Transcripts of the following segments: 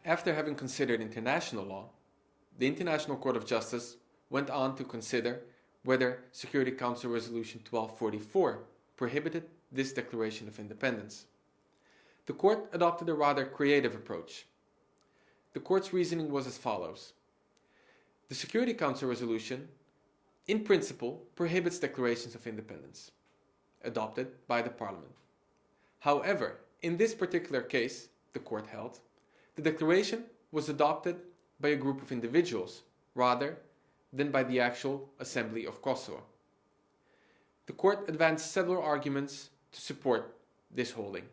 After having considered international law, the International Court of Justice went on to consider whether Security Council Resolution 1244 prohibited this declaration of independence. The court adopted a rather creative approach. The court's reasoning was as follows. The Security Council Resolution, in principle, prohibits declarations of independence, adopted by the Parliament. However, in this particular case, the court held, the declaration was adopted by a group of individuals rather than by the actual Assembly of Kosovo. The court advanced several arguments to support this holding.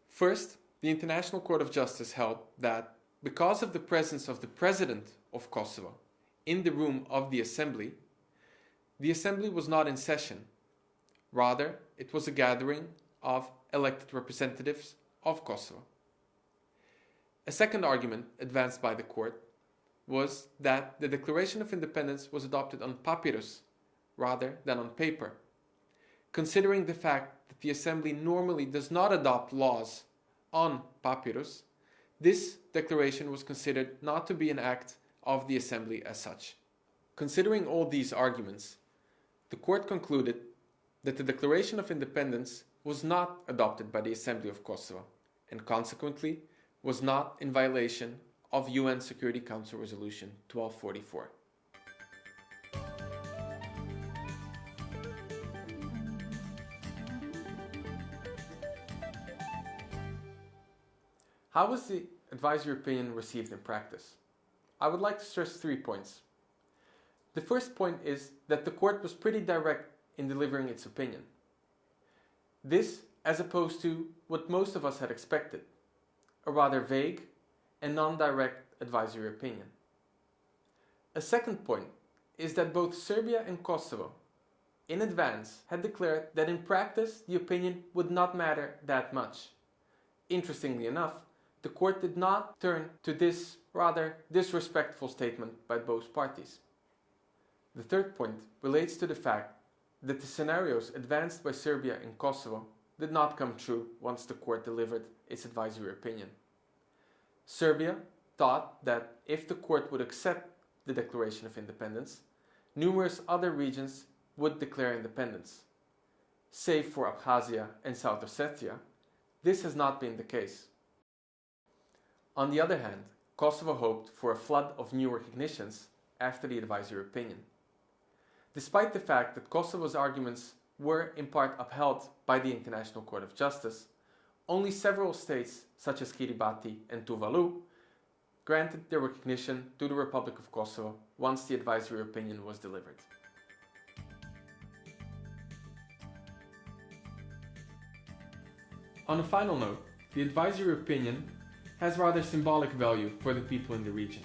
First, the International Court of Justice held that because of the presence of the President of Kosovo in the room of the Assembly was not in session. Rather, it was a gathering of elected representatives of Kosovo. A second argument advanced by the court was that the Declaration of Independence was adopted on papyrus rather than on paper. Considering the fact that the Assembly normally does not adopt laws on papyrus, this declaration was considered not to be an act of the Assembly as such. Considering all these arguments, the court concluded that the Declaration of Independence was not adopted by the Assembly of Kosovo and consequently was not in violation of UN Security Council Resolution 1244. How was the advisory opinion received in practice? I would like to stress 3 points. The first point is that the court was pretty direct in delivering its opinion. This as opposed to what most of us had expected, a rather vague and non-direct advisory opinion. A second point is that both Serbia and Kosovo in advance had declared that in practice the opinion would not matter that much. Interestingly enough, the court did not turn to this rather disrespectful statement by both parties. The third point relates to the fact that the scenarios advanced by Serbia and Kosovo did not come true once the court delivered its advisory opinion. Serbia thought that if the court would accept the Declaration of Independence, numerous other regions would declare independence. Save for Abkhazia and South Ossetia, this has not been the case. On the other hand, Kosovo hoped for a flood of new recognitions after the advisory opinion. Despite the fact that Kosovo's arguments were in part upheld by the International Court of Justice, only several states, such as Kiribati and Tuvalu, granted their recognition to the Republic of Kosovo once the advisory opinion was delivered. On a final note, the advisory opinion has rather symbolic value for the people in the region.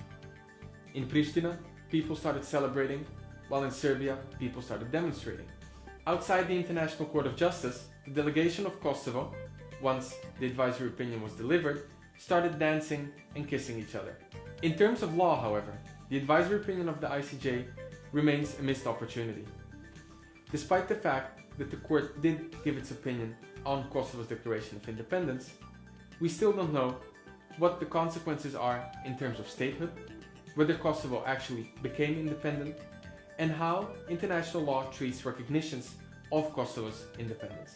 In Pristina, people started celebrating, while in Serbia, people started demonstrating. Outside the International Court of Justice, the delegation of Kosovo, once the advisory opinion was delivered, started dancing and kissing each other. In terms of law, however, the advisory opinion of the ICJ remains a missed opportunity. Despite the fact that the court did give its opinion on Kosovo's declaration of independence, we still don't know what the consequences are in terms of statehood, whether Kosovo actually became independent, and how international law treats recognitions of Kosovo's independence.